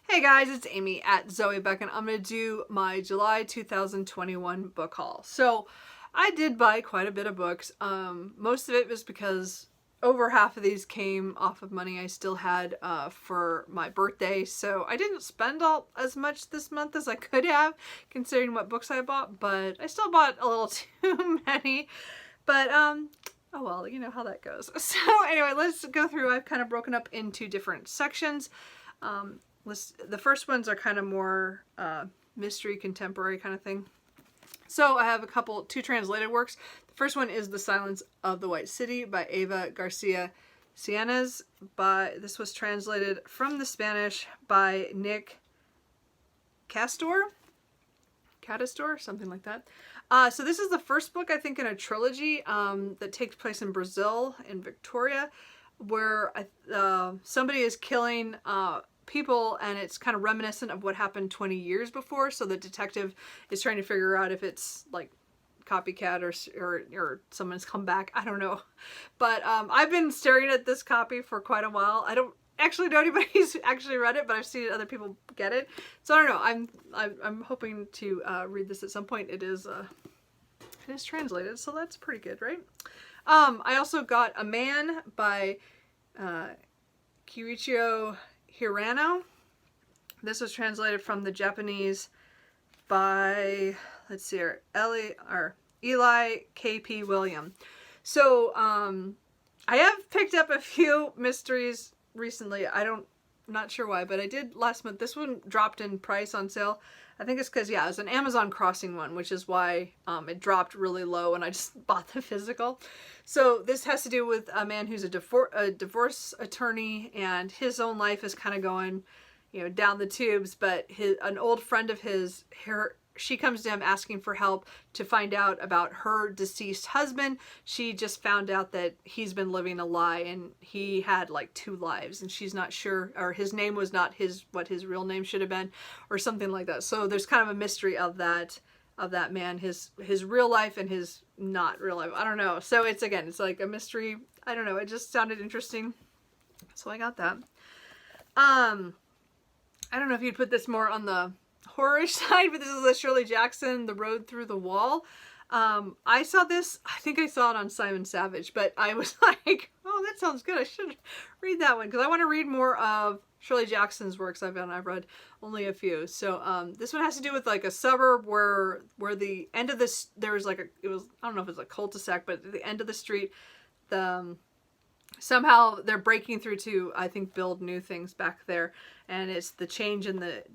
Hey guys, it's Amy at Zoe Beck, and I'm going to do my July 2021 book haul. So I did buy quite a bit of books. Most of it was because over half of these came off of money I still had for my birthday. So I didn't spend all as much this month as I could have, considering what books I bought, but I still bought a little too many. But oh well, you know how that goes. So anyway, let's go through. I've kind of broken up into different sections. The first ones are kind of more mystery, contemporary kind of thing. So I have two translated works. The first one is The Silence of the White City by Eva Garcia Cienes. This was translated from the Spanish by Nick Castor, something like that. So this is the first book, I think, in a trilogy that takes place in Brazil, in Victoria, where somebody is killing people, and it's kind of reminiscent of what happened 20 years before. So the detective is trying to figure out if it's like copycat or someone's come back. I don't know, but I've been staring at this copy for quite a while. I don't actually know anybody who's actually read it, but I've seen other people get it. So I don't know. I'm hoping to read this at some point. It is translated, so that's pretty good, right? I also got A Man by Kiichiro Hirano. This was translated from the Japanese by, let's see here, Eli K.P. William. So I have picked up a few mysteries recently. I'm not sure why, but I did last month. This one dropped in price on sale. I think it's because, yeah, it was an Amazon Crossing one, which is why it dropped really low and I just bought the physical. So this has to do with a man who's a divorce attorney, and his own life is kind of going, down the tubes, but an old friend of his, she comes to him asking for help to find out about her deceased husband. She just found out that he's been living a lie, and he had like 2 lives, and she's not sure, or his name was not what his real name should have been, or something like that. So there's kind of a mystery of that man, his real life and his not real life. I don't know. So it's like a mystery. I don't know. It just sounded interesting. So I got that. I don't know if you'd put this more on the horror side, but this is a Shirley Jackson, The Road Through the Wall. I saw this, I think I saw it on Simon Savidge, but I was like, oh, that sounds good. I should read that one because I want to read more of Shirley Jackson's works. I've read only a few. So this one has to do with like a suburb where the end of this, there was like I don't know if it's a cul-de-sac, but at the end of the street, somehow they're breaking through to, I think, build new things back there, and it's the change in the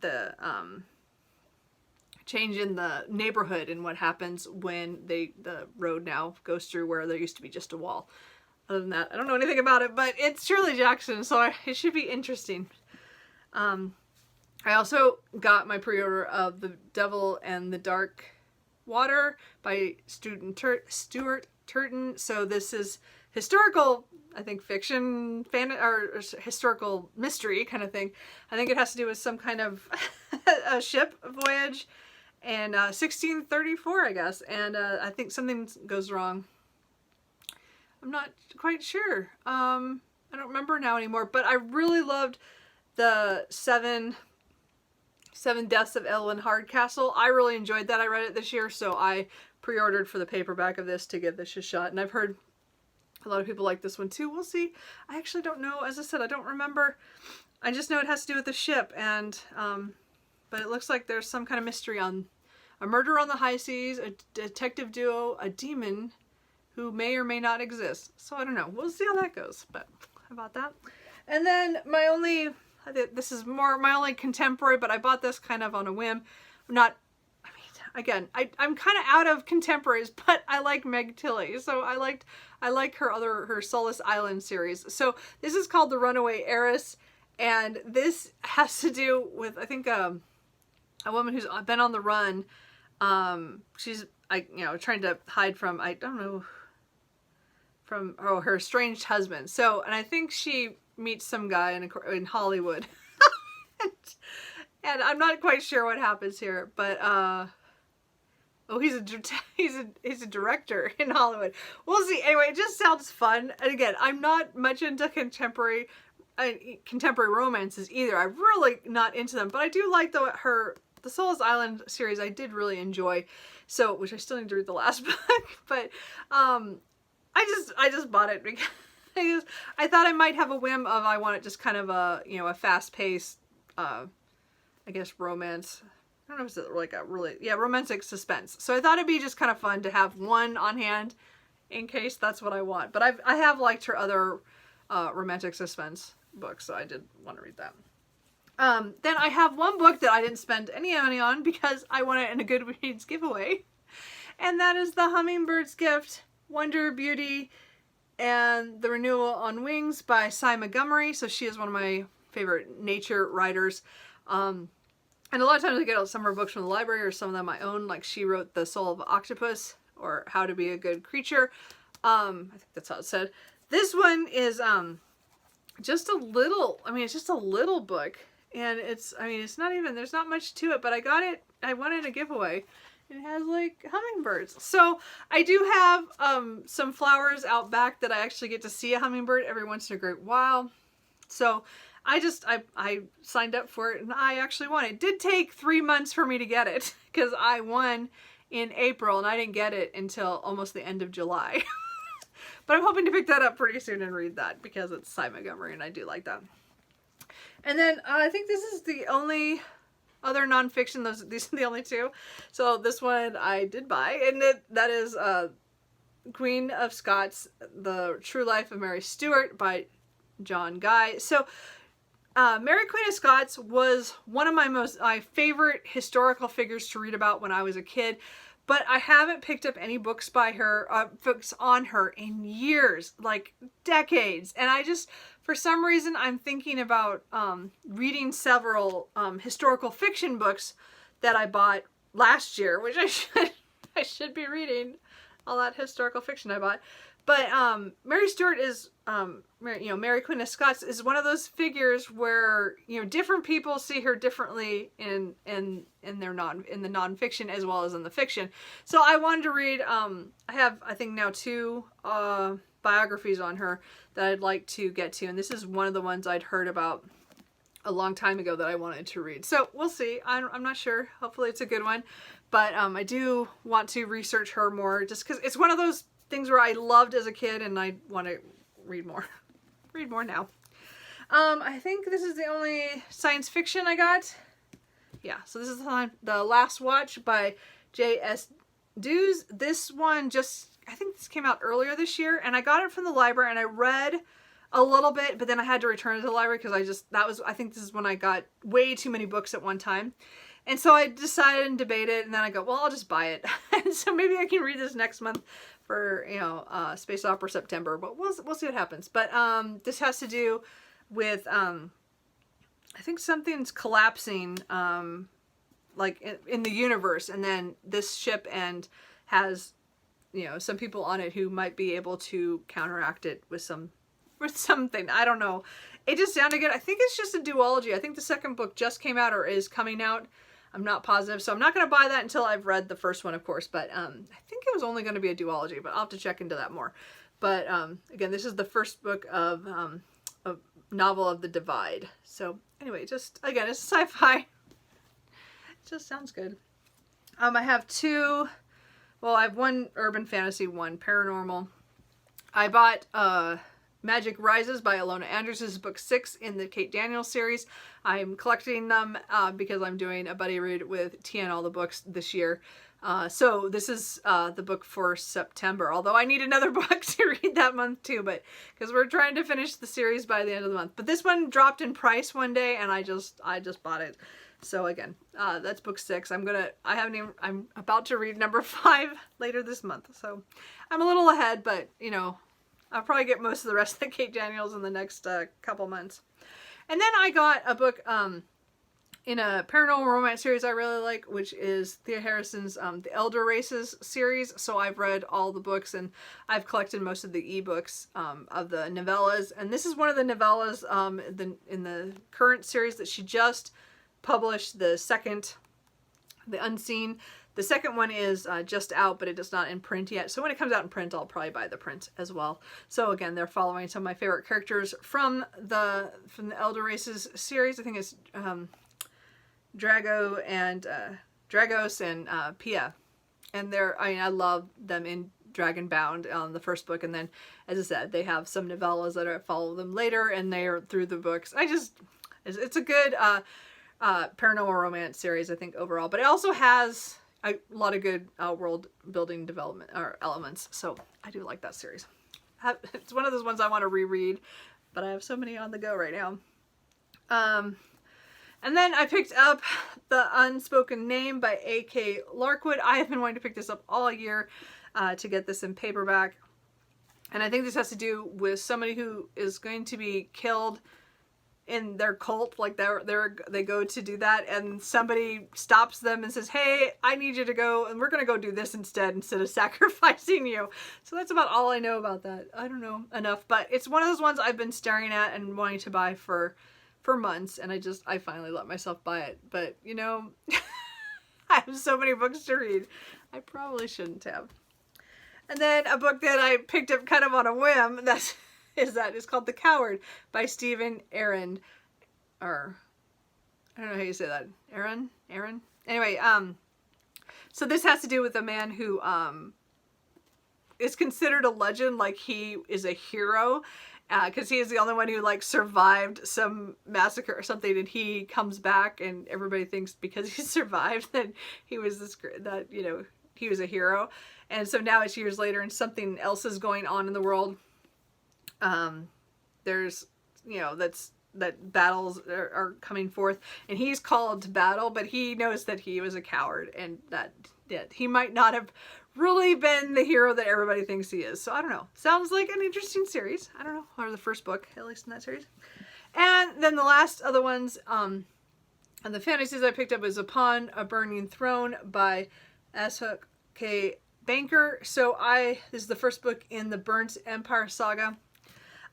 neighborhood and what happens when the road now goes through where there used to be just a wall. Other than that, I don't know anything about it, but it's Shirley Jackson, so it should be interesting. I also got my pre-order of The Devil and the Dark Water by Stuart Turton. So this is historical, I think, fiction, or historical mystery kind of thing. I think it has to do with some kind of a ship voyage in 1634, I guess. And I think something goes wrong. I'm not quite sure. I don't remember now anymore, but I really loved the Seven Deaths of Evelyn Hardcastle. I really enjoyed that. I read it this year, so I pre-ordered for the paperback of this to give this a shot. And I've heard a lot of people like this one too. We'll see. I actually don't know. As I said, I don't remember. I just know it has to do with the ship, and but it looks like there's some kind of mystery on a murder on the high seas, a detective duo, a demon who may or may not exist. So I don't know. We'll see how that goes. But how about that? And then this is more my only contemporary, but I bought this kind of on a whim. I'm kind of out of contemporaries, but I like Meg Tilly, so I like her Solace Island series. So this is called The Runaway Heiress, and this has to do with, I think, a woman who's been on the run. She's trying to hide from, I don't know, from her estranged husband. So, and I think she meets some guy in Hollywood, and I'm not quite sure what happens here, but oh, he's a director in Hollywood. We'll see. Anyway, it just sounds fun. And again, I'm not much into contemporary contemporary romances either. I'm really not into them, but I do like the Soulless Island series. I did really enjoy, so which I still need to read the last book, but I just bought it because I thought I might have a whim of I want it just kind of a a fast paced I guess romance. I don't know if it's like a really romantic suspense. So I thought it'd be just kind of fun to have one on hand in case that's what I want. But I have liked her other romantic suspense books, so I did want to read that. Then I have one book that I didn't spend any money on because I won it in a Goodreads giveaway. And that is The Hummingbird's Gift, Wonder, Beauty, and the Renewal on Wings by Cy Montgomery. So she is one of my favorite nature writers. And a lot of times I get some of her books from the library or some of them I own. Like she wrote The Soul of Octopus or How to Be a Good Creature. I think that's how it's said. This one is just a little, it's just a little book. And it's not even, there's not much to it, but I got it, I won it in a giveaway. It has like hummingbirds. So I do have some flowers out back that I actually get to see a hummingbird every once in a great while. So I signed up for it and I actually won. It did take 3 months for me to get it because I won in April and I didn't get it until almost the end of July. But I'm hoping to pick that up pretty soon and read that because it's Cy Montgomery and I do like that. And then I think this is the only other nonfiction. These are the only two. So this one I did buy, and that is Queen of Scots: The True Life of Mary Stuart by John Guy. So Mary Queen of Scots was one of my favorite historical figures to read about when I was a kid. But I haven't picked up any books by her, books on her in years, like decades. And I just, for some reason, I'm thinking about reading several historical fiction books that I bought last year, which I should be reading all that historical fiction I bought. But Mary Stuart is, Mary Queen of Scots is one of those figures where different people see her differently in the nonfiction as well as in the fiction. So I wanted to read. I have I think now 2 biographies on her that I'd like to get to, and this is one of the ones I'd heard about a long time ago that I wanted to read. So we'll see. I'm not sure. Hopefully it's a good one, but I do want to research her more just because it's one of those things where I loved as a kid and I want to read more. Read more now. I think this is the only science fiction I got. Yeah, so this is The Last Watch by J.S. Dews. This one I think this came out earlier this year, and I got it from the library and I read a little bit, but then I had to return it to the library because I think this is when I got way too many books at one time. And so I decided and debated, and then I go, well, I'll just buy it. And so maybe I can read this next month for, Space Opera September, but we'll see what happens. But this has to do with, I think something's collapsing, like in the universe, and then this ship has, some people on it who might be able to counteract it with something. I don't know. It just sounded good. I think it's just a duology. I think the second book just came out or is coming out. I'm not positive, so I'm not going to buy that until I've read the first one, of course, but I think it was only going to be a duology, but I'll have to check into that more. But again, this is the first book of a novel of the Divide. So anyway, just, again, it's sci-fi. It just sounds good. I have 2, well, I have 1 urban fantasy, 1 paranormal. I bought Magic Rises by Alona Andrews. This is book 6 in the Kate Daniels series. I'm collecting them because I'm doing a buddy read with Tia and all the books this year. So this is the book for September, although I need another book to read that month too, but because we're trying to finish the series by the end of the month. But this one dropped in price one day and I just bought it. So again, that's book 6. I'm about to read number 5 later this month. So I'm a little ahead, but I'll probably get most of the rest of the Kate Daniels in the next couple months. And then I got a book in a paranormal romance series I really like, which is Thea Harrison's The Elder Races series. So I've read all the books and I've collected most of the ebooks of the novellas. And this is one of the novellas in the current series that she just published, the second, The Unseen. The second one is just out, but it is not in print yet. So when it comes out in print, I'll probably buy the print as well. So again, they're following some of my favorite characters from the Elder Races series. I think it's Dragos and Pia. And I love them in Dragonbound on the first book. And then, as I said, they have some novellas that follow them later, and they are through the books. It's a good paranormal romance series, I think, overall. But it also has a lot of good world building development or elements. So I do like that series. It's one of those ones I want to reread, but I have so many on the go right now. And then I picked up The Unspoken Name by A.K. Larkwood. I have been wanting to pick this up all year to get this in paperback. And I think this has to do with somebody who is going to be killed in their cult. Like they go to do that, and somebody stops them and says, hey, I need you to go, and we're going to go do this instead of sacrificing you. So that's about all I know about that. I don't know enough, but it's one of those ones I've been staring at and wanting to buy for months, and I finally let myself buy it. But you know, I have so many books to read. I probably shouldn't have. And then a book that I picked up kind of on a whim is called The Coward by Stephen Aaron. Or I don't know how you say that. Aaron? Anyway, so this has to do with a man who is considered a legend, like he is a hero. Because he is the only one who like survived some massacre or something, and he comes back, and everybody thinks because he survived that he was he was a hero. And so now it's years later, and something else is going on in the world. There's that battles are coming forth, and he's called to battle, but he knows that he was a coward, and that he might not have really been the hero that everybody thinks he is. So I don't know. Sounds like an interesting series. I don't know. Or the first book, at least in that series. And then the last other ones, and the fantasies I picked up is Upon a Burning Throne by S.K. Banker. So this is the first book in the Burnt Empire saga.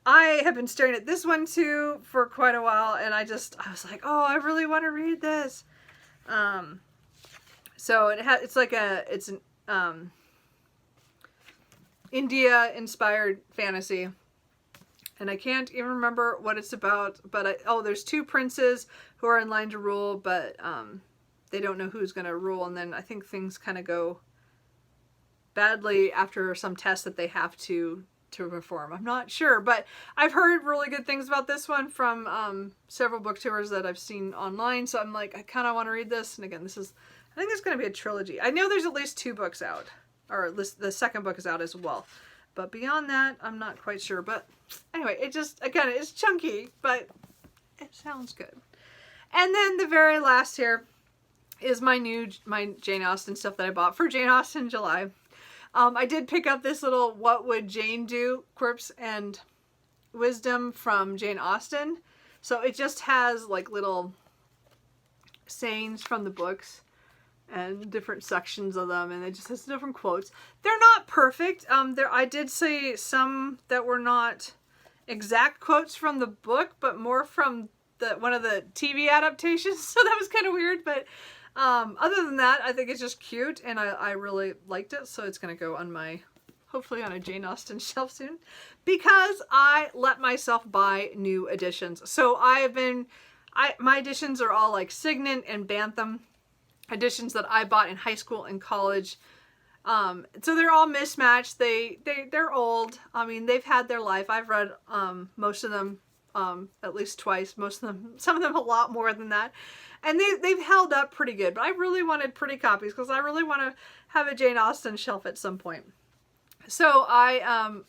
I have been staring at this one too for quite a while, and I was like, oh, I really want to read this. So it's an India-inspired fantasy, and I can't even remember what it's about, but there's two princes who are in line to rule, but they don't know who's going to rule, and then I think things kind of go badly after some test that they have to perform. I'm not sure, but I've heard really good things about this one from several booktubers that I've seen online, so I'm like, I kind of want to read this. And again, I think there's going to be a trilogy. I know there's at least 2 books out, or the second book is out as well. But beyond that, I'm not quite sure. But anyway, it's chunky, but it sounds good. And then the very last here is my Jane Austen stuff that I bought for Jane Austen July. I did pick up this little What Would Jane Do? Quips and Wisdom from Jane Austen. So it just has like little sayings from the books and different sections of them, and it just has different quotes. They're not perfect. I did say some that were not exact quotes from the book, but more from one of the TV adaptations. So that was kind of weird, but other than that, I think it's just cute, and I really liked it. So it's gonna go on hopefully on a Jane Austen shelf soon, because I let myself buy new editions. So my editions are all like Signet and Bantam editions that I bought in high school and college. So they're all mismatched. They're old. I mean, they've had their life. I've read most of them at least twice. Some of them a lot more than that. And they've held up pretty good. But I really wanted pretty copies because I really want to have a Jane Austen shelf at some point. So I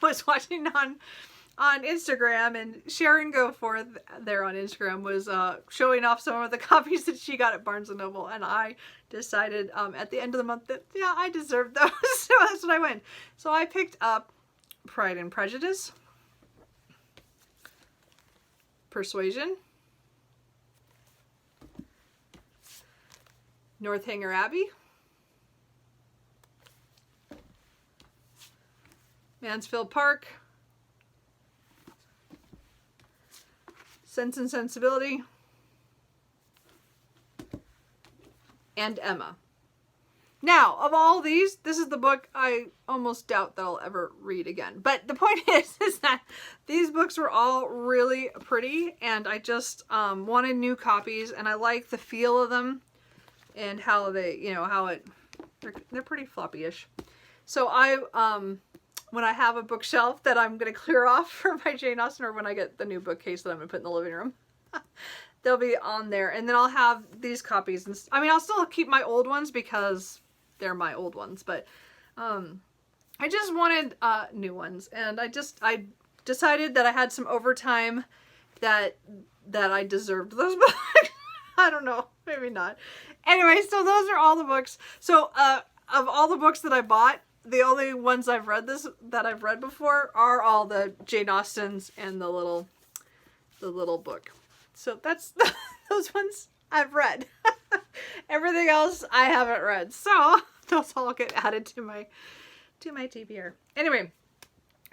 was watching on Instagram, and Sharon Goforth there on Instagram was showing off some of the copies that she got at Barnes & Noble, and I decided at the end of the month that, yeah, I deserved those, so that's what I went. So I picked up Pride and Prejudice, Persuasion, Northanger Abbey, Mansfield Park, Sense and Sensibility, and Emma. Now, of all these, this is the book I almost doubt that I'll ever read again. But the point is that these books were all really pretty, and I just wanted new copies, and I like the feel of them and how they, you know, how they're pretty floppy-ish. So when I have a bookshelf that I'm going to clear off for my Jane Austen, or when I get the new bookcase that I'm going to put in the living room, they'll be on there. And then I'll have these copies. And I mean, I'll still keep my old ones because they're my old ones, but I just wanted new ones, and I decided that I had some overtime that I deserved those books. I don't know, maybe not. Anyway, so those are all the books. So of all the books that I bought, the only ones I've read that I've read before are all the Jane Austens and the little book. So that's those ones I've read. Everything else I haven't read. So those all get added to my TBR. Anyway,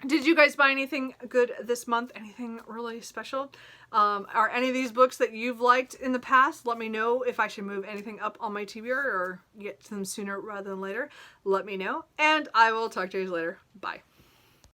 did you guys buy anything good this month? Anything really special? Are any of these books that you've liked in the past? Let me know if I should move anything up on my TBR or get to them sooner rather than later. Let me know, and I will talk to you guys later. Bye.